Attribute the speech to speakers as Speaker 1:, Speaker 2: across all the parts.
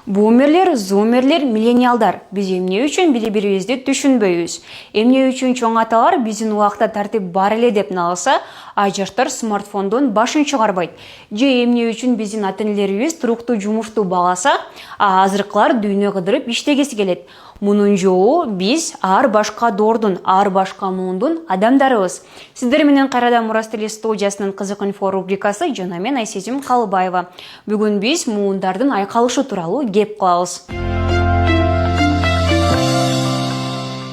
Speaker 1: Бумерлер, зумерлер, миллениалдар. Біз эмне үчүн бири-бирибизди түшүнбөйбүз. Эмне үчүн чоң аталар биздин убакта тартип бар эле деп налса, жаштар смартфондон башын чыгарбайт. Же эмне үчүн биздин ата-энелерибиз туруктуу жумушту багаса, азыркылар дүйнө кыдырып иштегиси келет. Мунун жообу биз ар башка доордун, ар башка муундун адамдарыбыз. Сиздер менен кайрадан Мурас Теле студиясынын кызык инфо рубрикасы жана мен Айсезим Калыбаева. Бүгүн биз муундардын айкалышы тууралуу кеп кылабыз.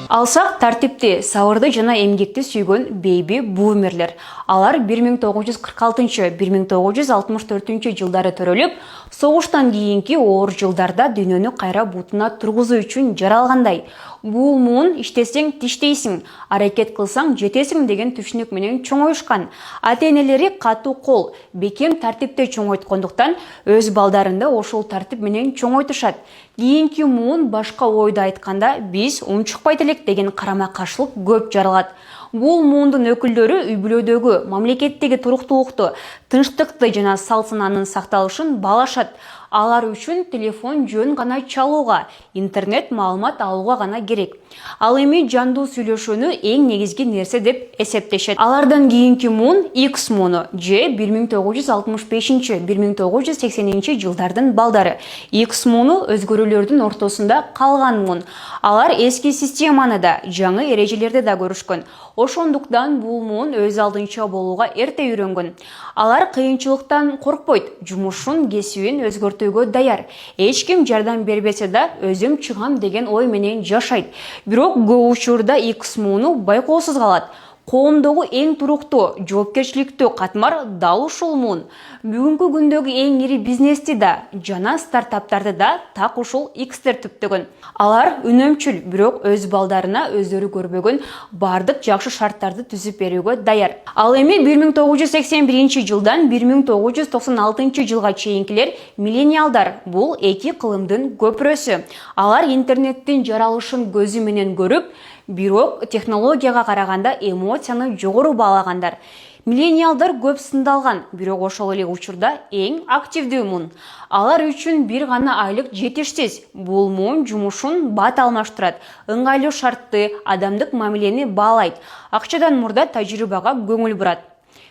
Speaker 1: Алсак тартипти, сабырды жана эмгекти сүйгөн бейби бумерлер. Алар 1946-1964 жылдары төрөлүп, согуштан кийинки оор жылдарда дүйнөнү кайра бутуна тургузуу үчүн жаралгандай. Бул муун иштесең тиштейсиң, аракет кылсаң жетесиң деген түшүнүк менен чоңоюшкан. Ата-энелери катуу кол, бекем тартипте чоңойткондуктан өз балдарында ошол тартип менен чоңойтушат. Кийинки муун башка ойду айтканда биз унчукпайт элек деген карама-каршылык көп жаралат. Бул муундун өкүлдөрү үй-бүлөдөгү, мамлекеттеги туруктуулукту, тынчтыкты жана салт-сананын сакталышын баалашат. Алар үчүн телефон жөн гана чалууга, интернет маалымат алууга гана керек. Ал эми жандуу сүйлөшүүнү эң негизги нерсе деп эсептешет. Алардан кийинки муун X мууну же 1965-1980 жылдардын балдары. X мууну өзгөрүүлөрдүн ортосунда калган муун. Алар эски системаны да, жаңы эрежелерди да көрүшкөн. Ошондуктан бул муун өз алдынча болууга эрте үйрөнгөн. Алар кыйынчылыктан коркпойт, жумушун, кесибин өзгөртүүгө даяр. Эч ким жардам бербесе да, өзүм чыгам деген ой менен жашайт. Бирок көп учурда X мууну байкоосуз калат. Коомдогу эң туруктуу, жоопкерчиликтүү катмар дал ушул муун. Бүгүнкү күндөгү эң ири бизнести да, жана стартаптарды да так ушул X'тер түптөгөн. Алар үнөмчүл, бирок өз балдарына өздөрү көрбөгөн бардык жакшы шарттарды түзүп берүүгө даяр. Ал эми 1981 жылдан 1996 жылга чейинкилер миллениалдар. Бул эки кылымдын көпүрөсү. Алар интернеттин жаралышын көзү менен көрүп, бирок технологияга караганда эмоцияны жогору баалагандар. Миллениалдар көп сындалган, бирок ошол эле учурда эң активдүү муун. Алар үчүн бир гана айлык жетишсиз. Бул муун жумушун бат алмаштырат, ыңгайлуу шартты, адамдык мамилени баалайт, акчадан мурда тажрыйбага көңүл бурат.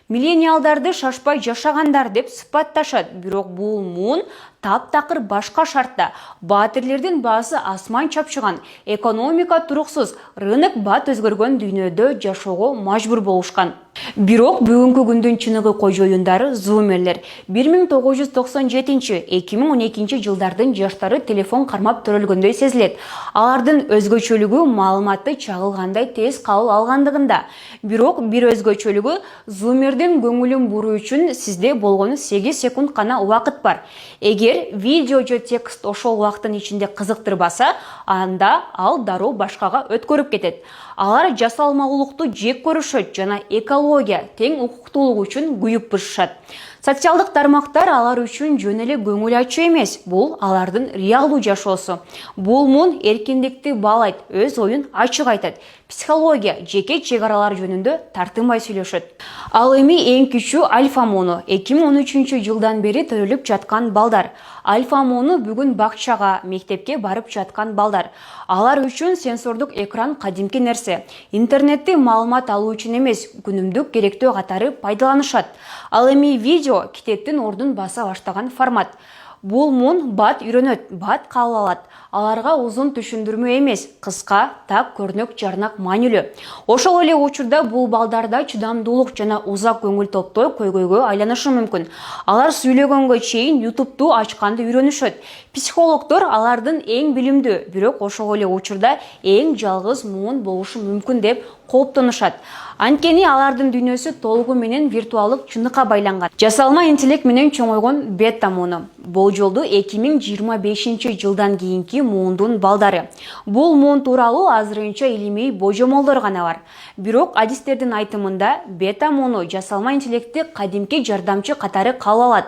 Speaker 1: Миллениалдарды шашпай жашагандар деп сыпатташат, бирок бул муун таптакыр башка шартта. Баатирлердин баасы асман чапчыган, экономика туруксуз, рынок бат өзгөргөн дүйнөдө жашоого мажбур болушкан. Бирок бүгүнкү күндүн чыныгы кожоюндары зумерлер. 1997-2012 жылдардын жаштары телефон кармап төрөлгөндөй сезилет. Алардын өзгөчөлүгү маалыматты чагылгандай тез кабыл алгандыгында. Бирок бир өзгөчөлүгү зумердин көңүлүн буруу үчүн сизде болгону 8 секунд гана убакыт бар. Эгер видео же текст ошол убакыттын ичинде кызыктырбаса, анда ал дароо башкага өткөрүп кетет. Алар жасалмалуулукту жек көрүшөт жана экология, тең укуктуулук үчүн күйүп бышышат. Социалдык тармактар алар үчүн жөн эле көңүл ачуу эмес, бул алардын реалдуу жашоосу. Бул муун эркиндикти баалайт, өз оюн ачык айтат. Психология, жеке чек-аралар жөнүндө тартынбай сүйлөшөт. Ал эми эң кичүү альфа мууну 2013 жылдан бери төрөлүп жаткан балдар. Альфа мууну бүгүн бакчага, мектепке барып жаткан балдар. Алар үчүн сенсордук экран кадимки нерсе. Интернетти маалымат алуу үчүн эмес, күнүмдүк керектөө катары пайдаланышат. Ал эми видео китептин ордун баса баштаган формат. Бул муун бат үйрөнөт, бат кабыл алат. Аларга узун түшүндүрмө эмес, кыска, тап көрнөк жарнак маанилүү. Ошол эле учурда бул балдарда чыдамдуулук жана узак көңүл топтой көйгөйгө айланышы мүмкүн. Алар сүйлөгөнгө чейин YouTube'ду ачканды үйрөнүшөт. Психологдор алардын эң билимдүү, бирок ошол эле учурда эң жалгыз муун болушу мүмкүн деп кооптонушат. Анткени алардын дүйнөсү толугу менен виртуалдык чындыкка байланган. Жасалма интеллект менен чоңойгон бета мууну. Болжолду 2025 жылдан кийинки муундун балдары. Бул муун тууралуу азырынча илимий божомолдор гана бар. Бирок адистердин айтымында бета мууну жасалма интеллектти кадимки жардамчы катары кабыл алат.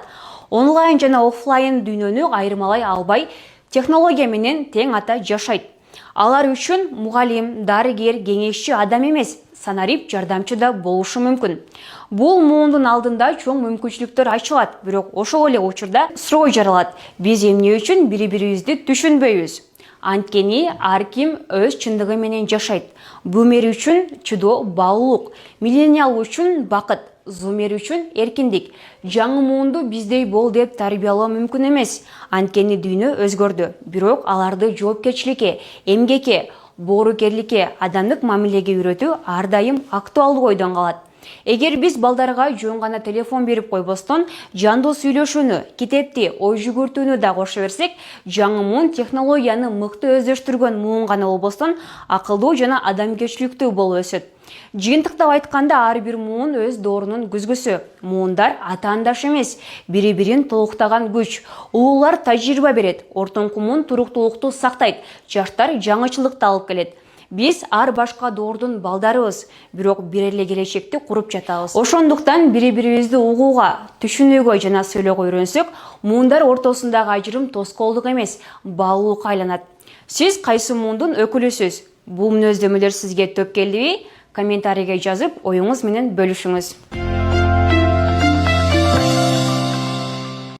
Speaker 1: Онлайн жана офлайн дүйнөнү айырмалай албай, технология менен тең ата жашайт. Алар үчүн мугалим, дарыгер, кеңешчи адам эмес, санарип жардамчы да болушу мүмкүн. Бул муундун алдында чоң мүмкүнчүлүктөр ачылат, бирок ошол эле учурда суроо жаралат. Биз эмне үчүн бири-бирибизди түшүнбөйбүз? Анткени ар ким өз чындыгы менен жашайт. Бумер үчүн чыдоо, баалуулук, миллениал үчүн бакыт, зумер үчүн эркиндик. Жаңы муунду биздей бол деп тарбиялоо мүмкүн эмес. Анткени дүйнө өзгөрдү. Бирок аларды жоопкерчиликке, эмгекке, боорукерликке, адамдык мамилеге үйрөтүү ар дайым актуалдуу ойдон калат. Эгер биз балдарга жөн гана телефон берип койбостон, жандуу сүйлөшүүнү, китепти, ой жүгүртүүнү да кошо берсек, жаңы муун технологияны мыкты өздөштүргөн муун гана болбостон, акылдуу жана адамгерчиликтүү болуп өсөт. Жыйынтыктап айтканда, ар бир муун өз доорунун күзгүсү. Муундар атаандаш эмес, бири-бирин толуктаган күч. Улуулар тажрыйба берет, ортоңку муун туруктуулукту сактайт, жаштар жаңычылыкты алып келет. Биз ар башка доордун балдарыбыз, бирок бир эле келечекти куруп жатабыз. Ошондуктан бири-бирибизди угууга, түшүнүүгө жана сүйлөөгө үйрөнсөк, муундар ортосундагы ажырым тоскоолдук эмес, баалуулукка айланат. Сиз кайсы муундун өкүлүсүз? Бул мүнөздөмөлөр сизге төп келдиби? Комментарийге жазып, оюңуз менен бөлүшүңүз.